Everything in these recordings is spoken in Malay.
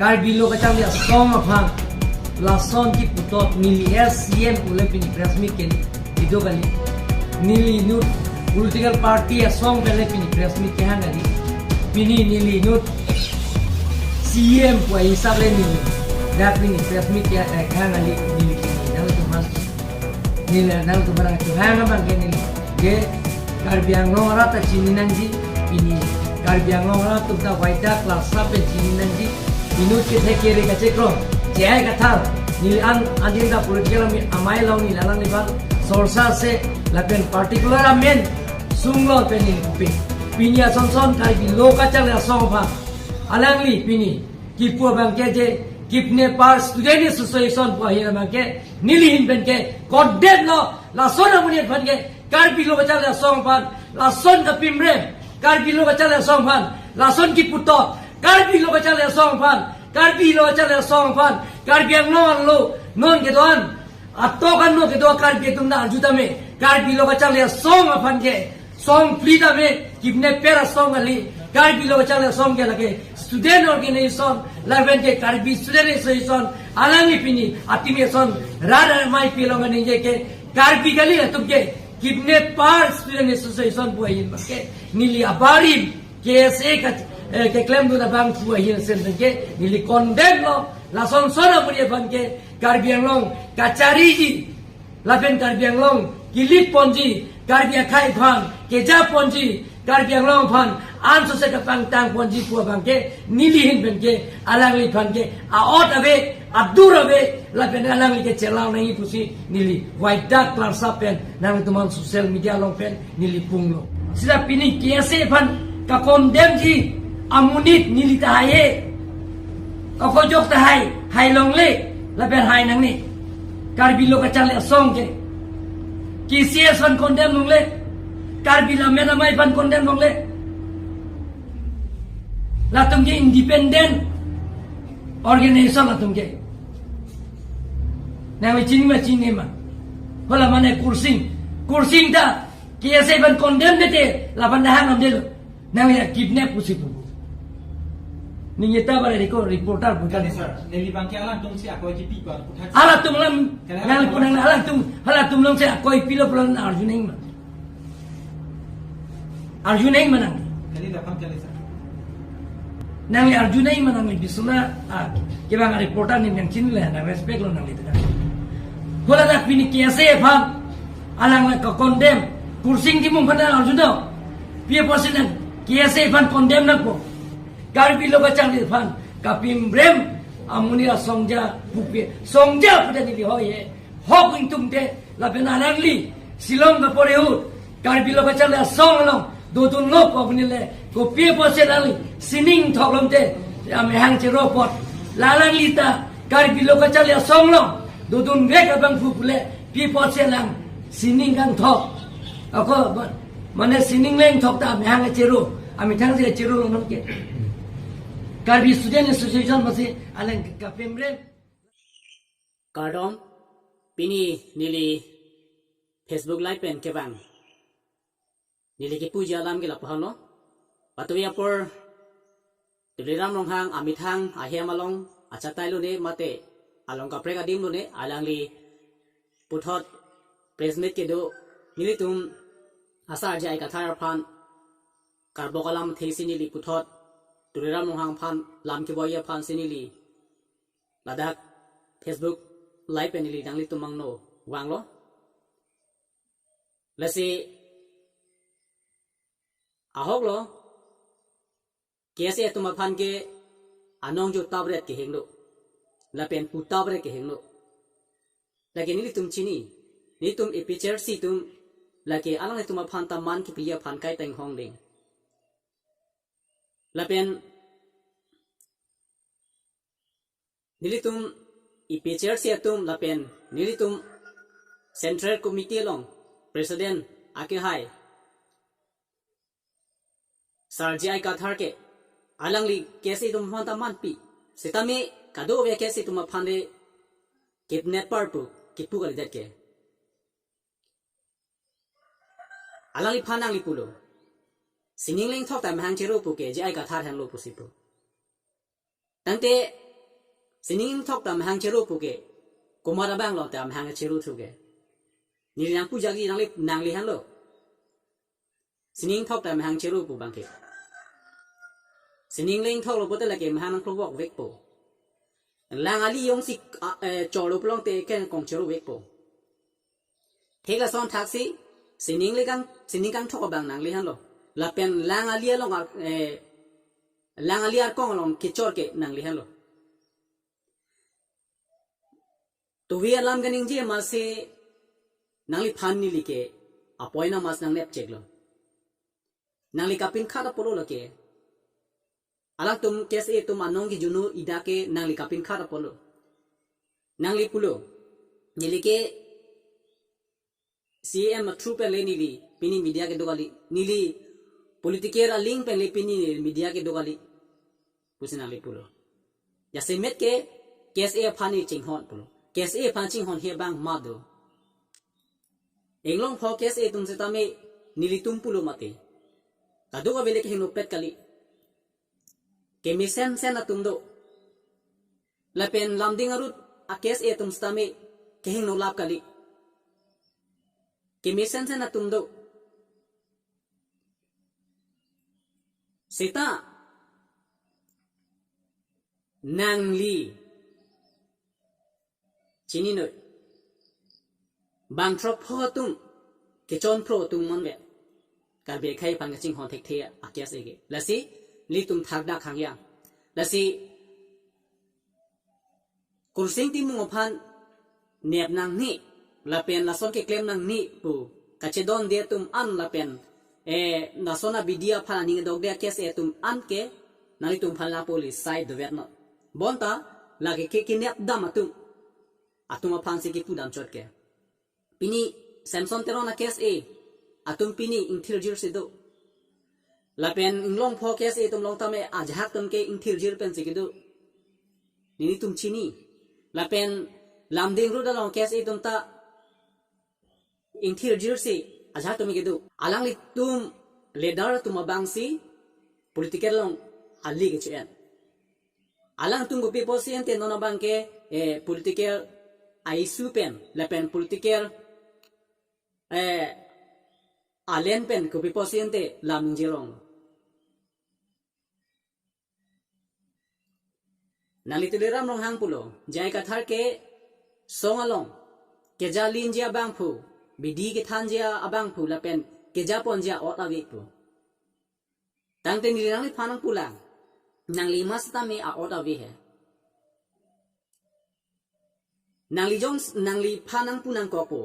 Karbi lo kacang dia song apa lason ki putot nili SCM ule pini press meet ken video kali nili nut political party song kali pini press meet ke hangali pini nili nut CM po hisab le nili dak pini press meet ke hangali nili nang tu mas nili nang tu barang tu hanga bang ke nili ke Karbi ang long rata chini nanji pini Karbi ang long rata tu ta waita class sa pe chini nanji minut kita kiri kace kro jaya kathal nil an adinda political mi amai law ni lalang liban sorsa se lapen particular amen sunglo penin kupi pinya sonson kai bi lo kaca la song pha alangli pini kipu bang ke je kipne par student association po hi bang ke nili hin ben ke koddet no la sona muni ban ke kar bi lo kaca la song pha la son ka pimre kar bi lo kaca la song pha la son ki puto Karbi lo baca le song fan, karbi lo baca le song fan, karbi ang non ke doan, atau kan no ke doan karbi tum na juta me, karbi lo baca le song fan ke, song frida me, kipne pera song ali, karbi lo baca le song ke lagi, student organization, lawan ke karbi student association, alangi pini, atimi son, rara mai pilongan ni je ke, karbi kali lah tum ke, kipne par student association buayin ke, nili abarim, KSA kat ke claim tu dah bang tua hian sen ke nili condemn lo la son sona punya ban ke Karbiang long kacari ji la pen Karbiang long kilit ponji Karbiang khai phan keja ponji Karbiang long phan an so se ka pang tang ponji tua bang ke nili hin ben ke alang li phan ke a ot ave adur ave la pen alang li ke celau nai pusi nili white dark clarsa pen nang teman social media long pen nili punglo sila pini kiase phan ka condemn ji amunit nili tahaye ako jok tahay hay long le laber hay nang ni karbi lo kacang le song ke kisiye son condemn long le karbi la mena mai ban condemn long le la tum ke independent organization la tum ke na chini ma hola mane kursing ta kiyase ban condemn dete la ban hang am de na ya kidnap pusipu Ninyi tahu ada reko reporter bukan sir. Neli bangke alang tung si aku aja pipa. Alah tum lam, ngal punang alah tum long saya koi pilo pulang Arjuning man. Arjuning manang. Neli dapat kali sir. Nang Arjuning manang bisuna kebang reporter ni yang cini lah, nang respect lo nang itu dah. Bola nak pini kiase pam, alang nak condemn. Kursing di mung pada Arjuna. Pia posen kiase pam condemn nak po. Karbi lo kacang di depan, kapim brem, amunia songja bupe, songja pada di hoye, hok intum te, lapen alangli, silong kaporehut, karbi lo kacang le song long, dodun lo pabni le, kopi posen ali, sining thok lom te, ame hang ceropot, lalang lita, karbi lo kacang le song long, dodun gek abang bupule, pi posen lang, sining kang thok, ako mana sining leng thok ta ame hang cero, ame hang cero long ke. Karbi student association masih alang kapimre. Kardom pini nili Facebook live pen kebang nili ke puja alam ke lapahano patuya por tibiram longhang amithang ahiam along achatai lo ne mate along kapre kadim lo ne alangli puthot presmet ke do nili tum asar jai kathar phan karbokalam thesi nili puthot Turiram longhang phan lam ke boya phan sinili ladak Facebook live penili dangli tumang no wanglo lasi ahok lo kiase tuma phan ke anong jo tabret ke henglo lapen putabret ke henglo lagi nili tum chini ni tum e picture si tum lagi alang tuma phan taman ki priya phan kai teng hong ding lapen nilitum ipicher siatum lapen nilitum central committee long president ake hai sarji ai kathar ke alangli kese tum phanta man pi setame kado be kese tum phande kidnapper tu kipu kali dat ke alangli phanang li pulo singing ling thok tam hang chero pu ke jai ka thar hang lo pu sipu tante sining thok tam hang cheru puke kumara bang lo tam hang cheru thuge ni yang puja gi nang li han lo sining thok tam hang cheru pu bang ke sining leng thok lo bote la ke hang ko wok vek po lang ali yong si cho lo plong te ken kong cheru vek po thế là son taxi sining kang thok bang nang li han lo la pen lang ali lo lang ali ar kong long ke chor ke nang li han lo तो वे अलाम गनिंग जी मासे नाली फान नी लिके अपोइना मास नंग nap check लो नाली कापिन खाता पोलो लके अलग तुम कैसे तुम अनोंग की जुनू इदा के नाली कापिन खाता पोलो नाली पुलो नीली के सीएम थ्रू पे ले नीली पिनी मीडिया के दोगाली नीली पॉलिटिकल लिंक पे ले पिनी मीडिया के दोगाली पुसी नाली पुलो या सेमेट के कैसे फानी चिंग होन पुलो कैसे पांचिंग होन हे बांग मादो एंगलोंग फो कैसे तुमसे तमे नीली तुम पुलो मते कादो का वेले के हिनो पेट कली के मिसन से ना तुम दो लपेन लामदिंग अरुत आ कैसे तुम तमे के हिनो लाभ कली के मिसन से ना तुम दो सीता नांगली चीनी नो बांग फो तुम के चोन फ्रो तुम मन वे कर बे खाई पान चिंग हों थे आकेस एगे लसी ली तुम थागदा खांगया लसी कुर्सिंग ती मुंग फान नेप नंग नी लपेन लसोन के क्लेम नंग नी पु कचे दोन दे तुम अन लपेन नसोना बिडिया फान निंग दोग दे केस तुम अन के नाली तुम फान ला पुलिस साइड द वेट नो बोंता लागे के किनेप दम तुम atung apansi ki pudam chot ke pini samson terona case e atung pini intelligence se do lapen inglong pho case e tum long tame ajhak tum ke intelligence pen se ke do ni tum chini lapen lamding ru da long case e tum ta intelligence se ajhak tum ke do alang li tum leader tum abangsi political long ali ke chen alang tum go people se ente nona bang ke political आई सुपेन लेपेन पॉलिटिकल आलेन पेन को पिपोसियंते लामिंजेरोंग नालितलेराम रोंग हांग पुलो जाय कथार के सोंगालोंग केजा लिंजिया बांगफु बिदी के थांजिया अबांगफु लेपेन केजा पोंजिया ओट अवेपु तांगते निरांग फानंग पुला नांगली मास्ता में आ ओट अवे है nangli jones nangli phanang punang kopo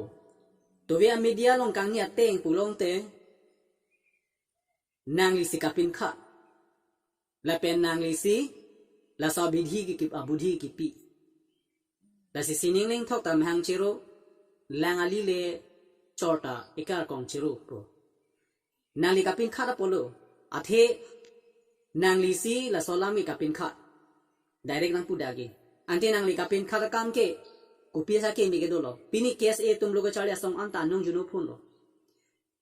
to we media long kang nya teng pulong te nangli sikapin kha la pen nangli si la so bidhi ki abudhi ki pi la si sining ning thok tam hang chiro langali le chota ikar kong chiro pro nangli kapin kha da polo athe nangli si la so lami kapin kha direct nang pudagi ante nangli kapin kha da kam ke कुपिया के मिगे दो लो पिनी केस ए तुम लोग चाले असम अंता नंग जुनो फोन लो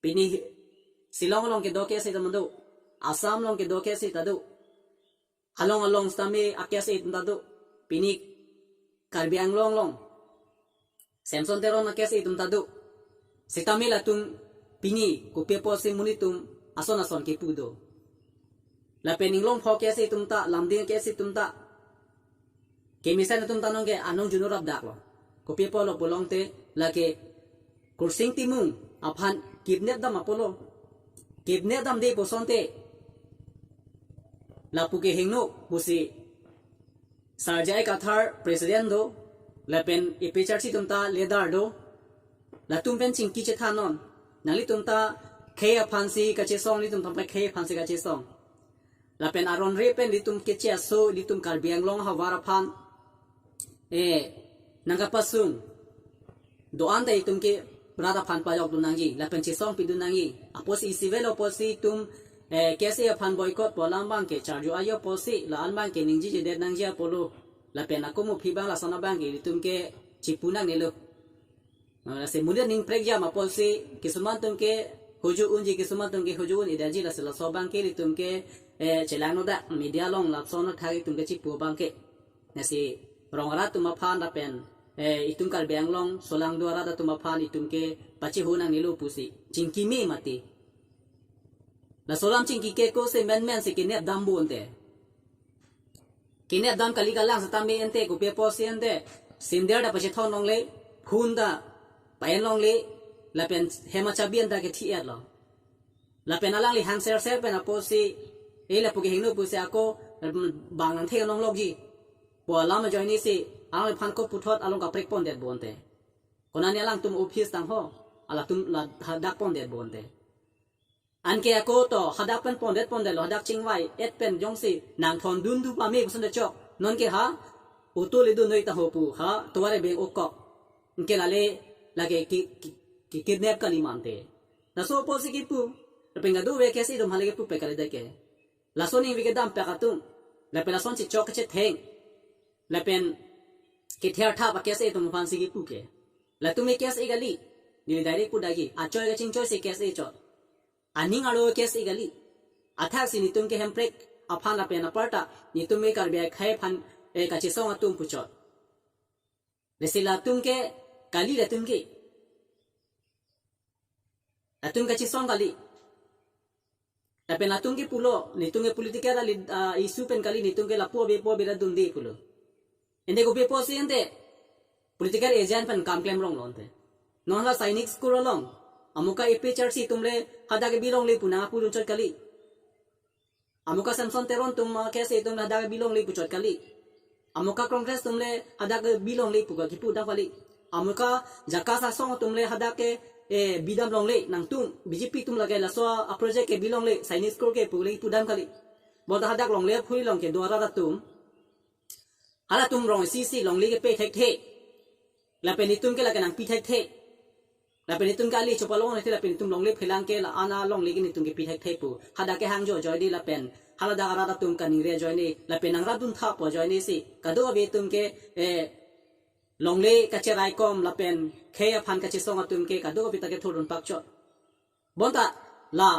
पिनी सिलोंग लोंग के दो केस ए तमदो आसाम लोंग के दो केस ए तदो हलोंग अलोंग स्तामे अकेस ए तमदो पिनी कार्बी आंगलोंग लोंग सैमसंग तेरो न केस ए तमदो सितामे ला तुम पिनी कुपिया पोसे मुनि तुम असोन असोन के पुदो ला पेनिंग लोंग फो केस ए तुमता लामदिंग केस ए तुमता केमिसन तुम तनोंगे अनोंग जुनो रब दाक लो कोपी पोलो बोलोंगते लाके कुर्सिंग तिमुंग अफान किडनैप दम अपोलो किडनैप दम दे पोसोंते लापुके हिंगनो बुसी सरजाय काथार प्रेसिडेंट दो लापेन एपीएचआरसी तुमता लेदर दो लातुम पेन चिंकी चे थानोन नाली तुमता खे अफानसी कचे सोंग ली तुम तम खे अफानसी कचे सोंग लापेन आरोन रे पेन ली तुम केचे असो ली तुम कार्बियांगलोंग हवार Affan nangka pasung doan tay tum ke brada phan pa jok dunangi la pen che song pi dunangi aposi civil oposi tum kese phan boycott polam bang ke charjo ayo posi la an bang ke ningji je de nangji apolo la pen akomo phi bang la sona bang ke tum ke chipuna nelo se mulia ning pregya ma posi kisuman tum ke hoju unji kisuman tum ke hoju un idaji la sela so bang ke tum ke chelano da media long la sona thagi tum ke chipu bang ke nasi rong ra tu ma phan da pen itum kal beng long solang dua ra tu ma phan itum ke pachi hunang nilu pusi jingki mi mati la solam jingki ke ko se men se kinep dam bu ante kinep dam kali galang sa tami ente ku pe po se ente sinder da pachi thon long le phun da paen long le la pen hema chabian da ke thi at lo la pen alang li hang ser pen apo si la pu ke hingno pu se ako bang nang the long log ji po la ma join ni si ang phan ko puthot along ka prek pon det bonte konani alang tum office tang ho ala tum la hadak pon det bonte an ke ako to hadak pen pon det lo hadak chingwai et pen jong si nang thon dun du pa me kusun de chok non ke ha uto le du noi ta ho pu ha toware be okko ke la le la ke ki kidnap kali mante na so po si ki pu penga do we ke si dum hale ke pu pe kali de ke la so ni wi ke dam pe ka tum la pe la son chi chok che theng la pen ke thea tha ba ke se tum fan si ki pu ke la tu me ke se gali ni direct pu da gi a choy ga ching choy se ke se cho aning alo ke se gali atha si ni tum ke hem prek a phan la pen a parta ni tum me kar be khai phan e ka chi song atum pu cho le sila tum ke kali la tum ke atum ka chi song kali la pen atum ke pulo ni tum ke politika da isu pen kali ni tum ke la po be da dum de pulo ende ko be po si ende political agent pen kam claim rong lonte non la sainik school long amuka epchar si tumle hada ke bilong le puna pulun chot kali amuka samson teron tum ke se tum hada ke bilong le puchot kali amuka congress tumle hada ke bilong le puga ki pu da kali amuka jakasa song tumle hada ke bidam long le nang tum bjp tum lagai la so a project ke bilong le sainik school ke pu le pu dam kali boda hada long le phui long ke dora da tum hala tum rong si long li ke pe thek the la pe ni tum ke la ke nang pi thek the la pe ni tum ka li chopa long ne la pe ni tum long le phelang ke la ana long li ke ni tum ke pi thek the pu hada ke hang jo joy di la pen hala da ara da tum ka ni re joy ni la pe nang ra dun tha po joy ni si ka do be tum ke long le ka che rai kom la pen khe ya phan ka che song tum ke ka do be ta ke thorun pak cho bonta la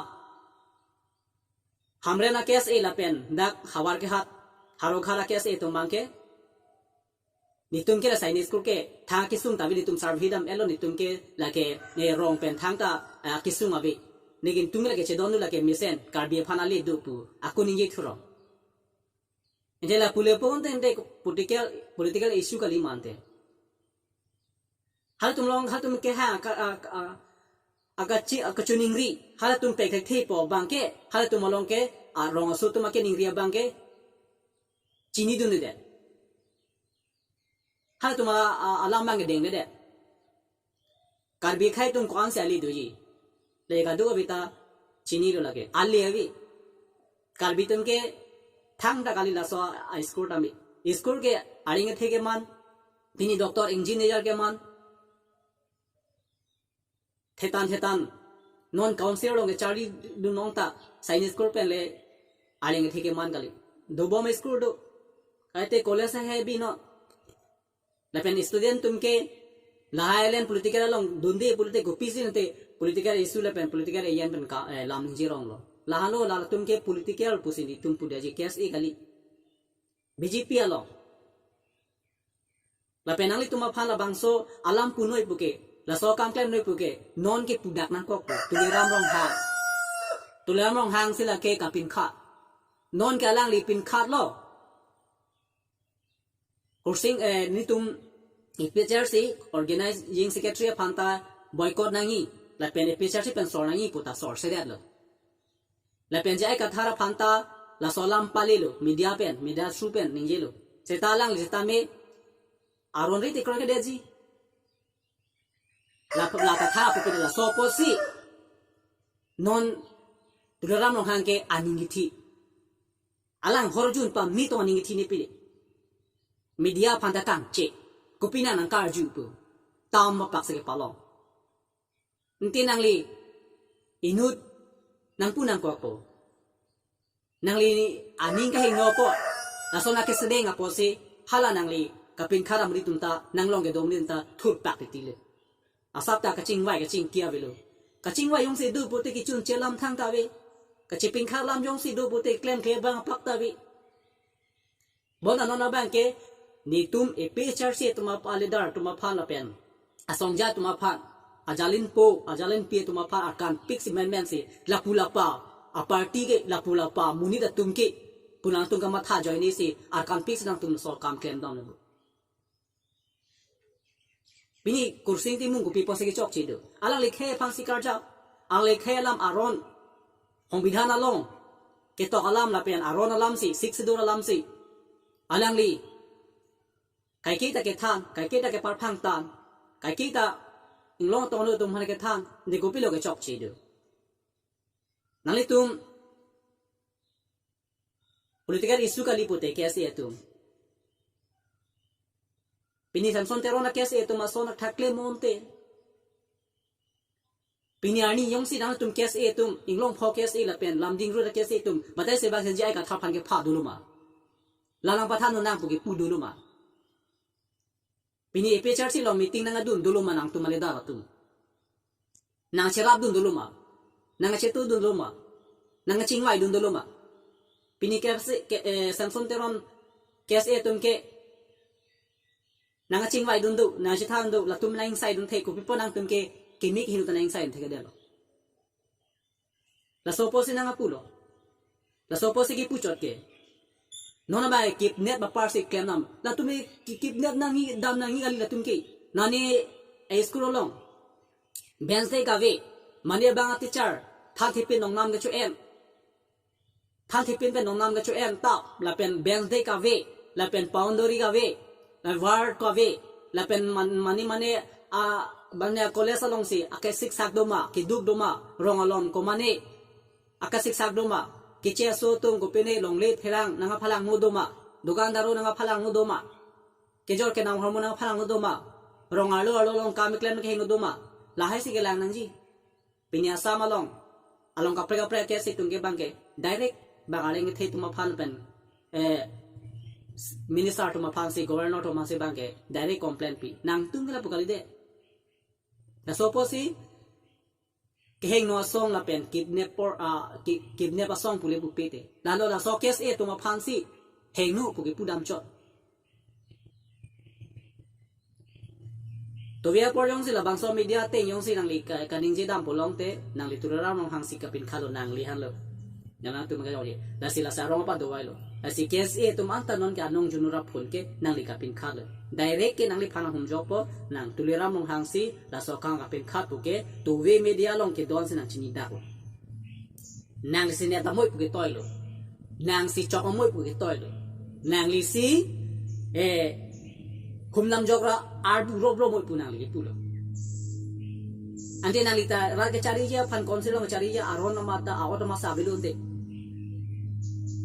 हमरे ना केस ए la pen dak hawar ke hat haro khala kes e tum mang ke nitum ke la sainis school ke tha ki sung ta bi nitum sarvidam elo nitum ke la ke ne rong pen thang ta ki sung abi negin tum la ke che don la ke misen karbi phana le du pu akuni ye thuro ende la pule pon den de political issue kali mante hal tum ke ha aga chuningri hal tum pe ke the po bang ke hal tum long ke a rong su tum ke ningri bang ke chini dun de hal tum alam bang deng de karbi khai tum kwan se ali du ji le ga do bita chini ro lage ali avi karbi tum ke thang da kali la so school tami school ke aring the ke man tini doctor engineer ke man thetan non council lo ke chari du nong ta science school pen le aring the ke man kali do bom school do kaite college hai bi no la pen student tum ke lahaelen political long dundi political pisi nte political issue la pen political yan pen ka lam ji rong lo lahano la tum ke political pusini tum pu de kes e kali bjp alo la pen ali tum phala bangso alam punoi puke la so kam klem noi puke non ke pudak na kok tu ram rong hang sila ke ka pin kha non ke alang li pin kha lo kursing ni tum ipchar organizing secretary phanta boycott nangi la pen ipchar si pen sor nangi puta sor se lo la pen jai ka thara phanta la solam palelo media su pen ningelo seta lang lista me aron ri tikro ke deji la ka thara pu la so posi non turam no hang ke aningithi alang horjun pa mi to aningithi ni pile media phanta kang che kupina nang kar ju pu tam ma pak se ke palong nti nang li inut nang punang ko po nang li aning ka hingo po la so na ke sedeng apo se hala nang li kapin khara mri tumta nang long ke dom nin ta thut pak ti le asap ta ka ching wai ka ching kia velo ka ching wai yong se du pu te ki chun chelam thang ta ve ka chipin khar lam yong si du pu te klem ke bang pak ta ve bona no na bang ke ni tum e pe char si tuma pa leader tuma phan la pen asongja tuma phan ajalin po ajalin pe tuma phan akan pix amendment si lapula pa a party ke lapula pa muni da tum ke punang tung ka matha join ni si akan pix nang tum so kam claim down lu bini kursing ti mung ko pi pose ke chok chi do alang le khe phang si kar ja ang le khe lam aron hong bidhan along ke to alam la pen aron alam si 6 do alam si alang li kai kita ke than kai kita ke par phang tan kai kita inglong to no tum han ke than ne ko pi lo ke chok chi do nali tum political issue ka lipote ke ase tum pini samson terona ke ase tum asona thakle monte pini ani yong si dang tum ke ase tum inglong pho ke ase la pen lamding ru ke ase tum batai se ba se jai ka thaphan ke pha duluma lalang pathan no nang pu ke pu duluma pini epe char si lo meeting nang adun duluma nang tum ale da tum nang cherap dun duluma nang chetu dun duluma nang chingwai dun duluma pini ke samson teron ke ase tum ke nang chingwai dun du na chithang du la tum nang sai dun thei ko pipo nang tum ke kimik hinu ta nang sai thei de lo la sopo si nang apulo la sopo si ki puchot ke nona ba kip net ba par si kem nam la tum kip net nang hi dam nang hi ali la tum ke nani e school long Wednesday ka ve mane bang teacher tha thipin nong nam ga chu em tha thipin pe nong nam ga chu em ta la pen Wednesday ka ve la pen boundary ka ve la war ka ve la pen mani a banya college along si ake siksak doma ki duk doma rong alom ko mane aka siksak doma ki che so tum ko pene long le therang nanga phalang mu doma dukandaro nanga phalang mu doma ke jor ke nam hormona phalang mu doma rong alo long ka miklen ke hingu doma lahai si ke lang nang ji pinya sama long along ka pre ke si tum ke bangke direct bangaleng the tuma phan pen minister tuma phan si governor tuma si bangke direct complaint pi nang tum kala pukali de na soposi keheng no song la pen kidnap a song pule bu pete lalo la so case e tuma phan si heng no puke pudam chot to via por yong si la bangso media te yong si nang li kaning je dam polong te nang li turara mong hang si kapin khalo nang li han lo nang tu mga jori la si la sarong pa do wai lo la si case e tum anta non ka nong junura phun ke nang li kapin khalo direct ke nang li phana hum job po nang tulera mong hang si la so kang kapin khat pu ke to we media long ke don si nang chini da ko nang si ne ta moi pu ke toy lo nang si chok moi pu ke toy lo nang li si kumlam jokra arbu rob moi pu nang li pu lo ante nang li ta ra ke chari ja phan council lo chari ja aron ma ta awat ma sa bilun te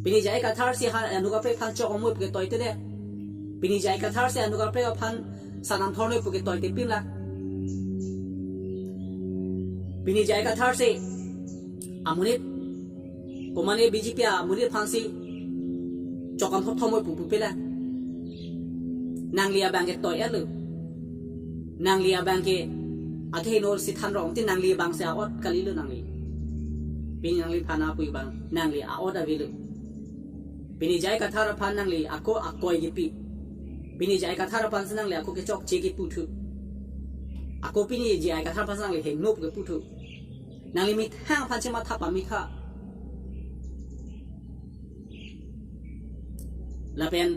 pini jai ka thar si ha anu ka pe phan chok moi pu ke toy te de pini jai ka thar si anu ka pe phan sanam thor noi pu ke toy te pim la pini jai ka thar si amune komane BJP amune phan si chokam thot thomoi pu pu pe la nang lia bang ke toy alu nang lia bang ke akhe no si than rong ti nang lia bang se aot kali lu nang li pini nang li phana pu bang nang li aot a vilu pini jai ka thar phan nang li ako akoi gi pi pini jai ka thar phan nang li ako ke chok che gi pu thu ako pini jai ka thar phan nang li heng no pu ke pu thu nang li mi thang phan che ma tha pa mi kha la pen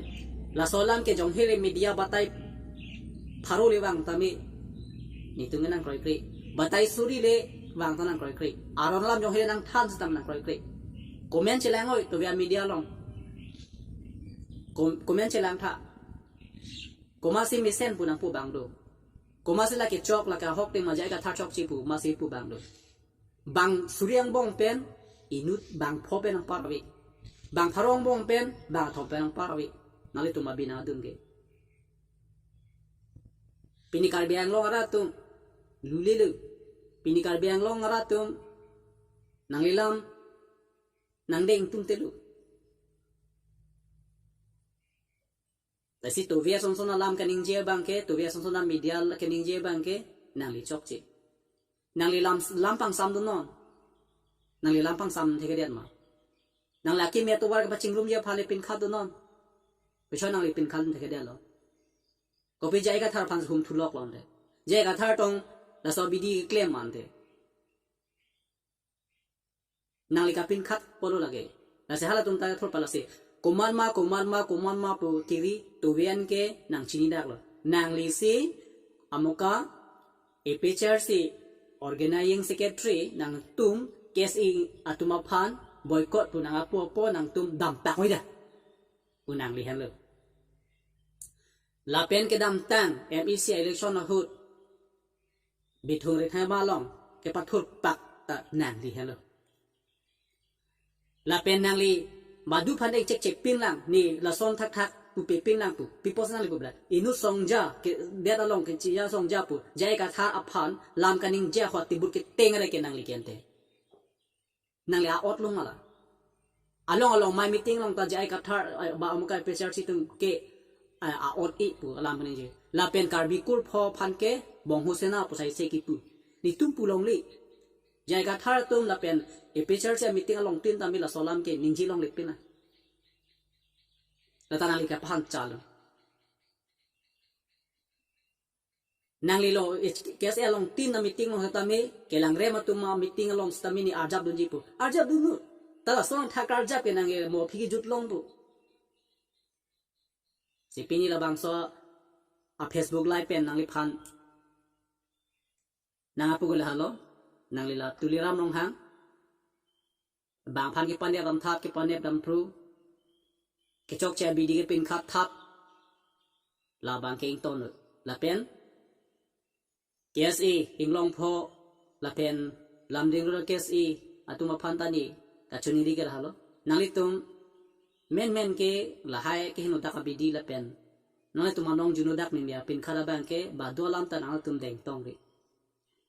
la solam ke jong hele media batai pharo le wang tami ni tunga nang kroi kri batai suri le wang tanang kroi kri aron lam jong hele nang than stam nang kroi kri comment chelang oi to via media long comment chelang tha koma si misen punang pu bang do koma si la ke chok la ka hok te ma jai ka tha chok chi pu ma si pu bang do bang suryang bong pen inut bang pho pen ang par wi bang tharong bong pen bang thop pen ang par wi nali tu mabina dun ge pini kar biang long ara tu lulelu pini kar biang long ara tu nang lilam nang deng tum telu tasi tu via son son alam kaning je bangke tu via son son media kaning je bangke nang li chok chi nang li lampang sam dun non nang li lampang sam thege dian ma nang la ki me to war ka chingrum je phale pin kha dun non pe chon nang li pin khan thege dian lo ก็ไปใจกระทาพันหุ่มทุลอกลองเลยใจกระทาตรงแล้วสอบีดีเคลมมันเถนางลิกาปินคัดปลุลาเกแล้วเสียหลักตรงตาทอดปลาเสกุมารมาปูทีรีตัวเวียนเกนางชินิดักเลยนางลิซีอามุกาเอพิเชอร์ซีorganizing secretary นางตุ้มเคสอีอัตุมาพันบอยคอตปูนางอาปัวปอนางตุ้มดำตักไว้เด้อปูนางลิฮันเลยลาเป็นke dam tang MEC election na hut bithung re thai ba long ke pathut pak ta nang li hello la pen nang li madu phan dei chek pin lang ni la son thak thak pu pe pin lang pu pi personal pu bla inu songja ke de da long ke chi ya songja pu jai ka tha aphan lam kaning je khot ti but ke teng re ke nang li ken te nang li a ot long ala along my meeting long ta jai ka tha ba amukai pressure si tum ke a ot i pu alam ni je la pen karbi kur pho phan ke bong hosena pu sai se ki pu ni tum pu long li jai ka thar tum la pen e picture se meeting along tin tamil la solam ke ningji long le pin la tanali ka phan chal nang li lo ke se along tin na meeting long ta me ke lang re ma tum ma meeting along stami ni arjab dun ji pu arjab dun nu ta la son tha kar jab ke nang e mo phi ki jut long pu si pini la bang so a Facebook live pen nang li phan nang apu gula halo nang li la tuliram long hang bang phan ki panep dam thap ki panep dam pru ke chok che bidi ke pin khat thap la bang ke ing ton la pen KSE ing long pho la pen lam ding ro KSE atuma phan tani ka chuni ri ke halo nang li tum men ke la hai ke hinu dak bidi la pen nang tu manong junu dak ni ya pin khala bang ke ba do lam ta nang tum deng tong ri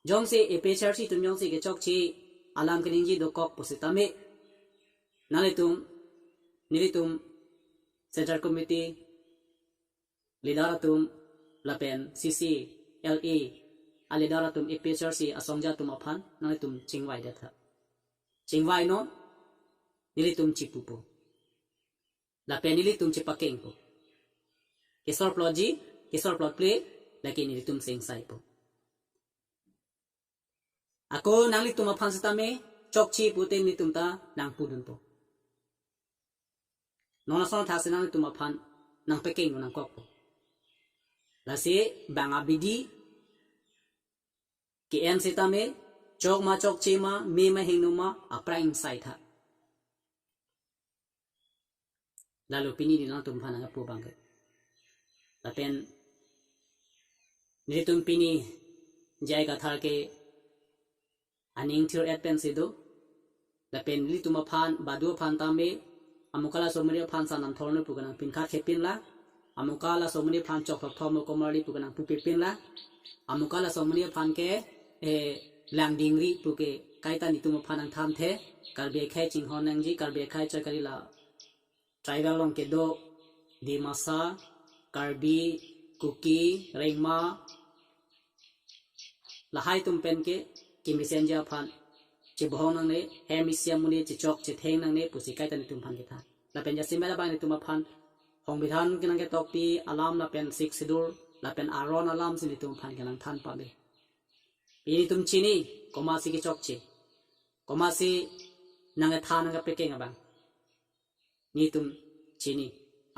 jong se e pe char si tum jong se ke chok chi alam ke ning ji do kok posita me nang li tum center committee lidaratum la pen CC LA alidaratum e pe char si asongja tum aphan nang tum chingwai da tha chingwai no ni tum chipupo la penili tum chipakeng po kisor plot play laki ni tum sing sai po ako nangli tum aphan sa tame chokchi putin ni tum ta nang pudun po nona son tha se nang tum aphan nang pekeng nang kok po la se banga bidi ki en se tame chokchi ma me ma hinuma apraing sai tha lalu pini di lang tum phana pu bang ke la pen ni tum pini jai ka thar ke aning thir at pen se do la pen li tum phan ba do phan ta me amukala somri phan san nam thorne pu kana pin kha khe pin la amukala somri phan chok thok thom ko mari pu kana pu pe pin la amukala somri phan ke e lang ding ri pu ke kai ta ni tum phan ang tham the kar be khai ching hon nang ji kar be khai cha kari la tribal long ke do dimasa karbi kuki rengma la hai tum pen ke kim senja phan che bhon nang ne hemisia muni che chok che theng nang ne pusi kai tan tum phan ke tha la pen ja simela ba ne tum phan hong bidhan ke nang ke tok pi alam la pen 6 sidur la pen aron alam si tum phan ke nang than pa be ini tum chini komasi ke chok che komasi nang tha nang ke pekeng abang ni tum chini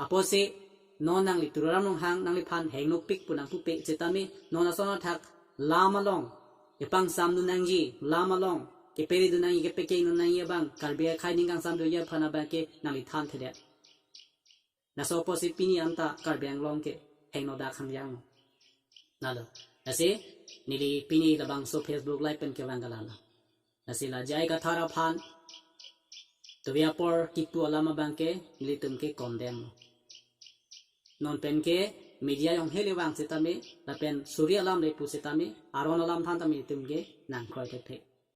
apose non nang li turam long hang nang li phan heng no pik punang pu pe chetami non na sona thak lama long e pang sam nu nang ji lama long ke peri du nang ke peke nu nang ye bang kalbe khai ning kang sam do ye phana ba ke nang li than thede na so posi pini anta kalbe ang long ke heng no da khang yang na lo ase nili pini labang so Facebook live pen ke wang galala ase la jai ka thara phan to via por kipu alama bangke litum ke condemn non pen ke media yong hele wang setame la pen surya alam le pu setame aron alam than tami tum ke nang khoi te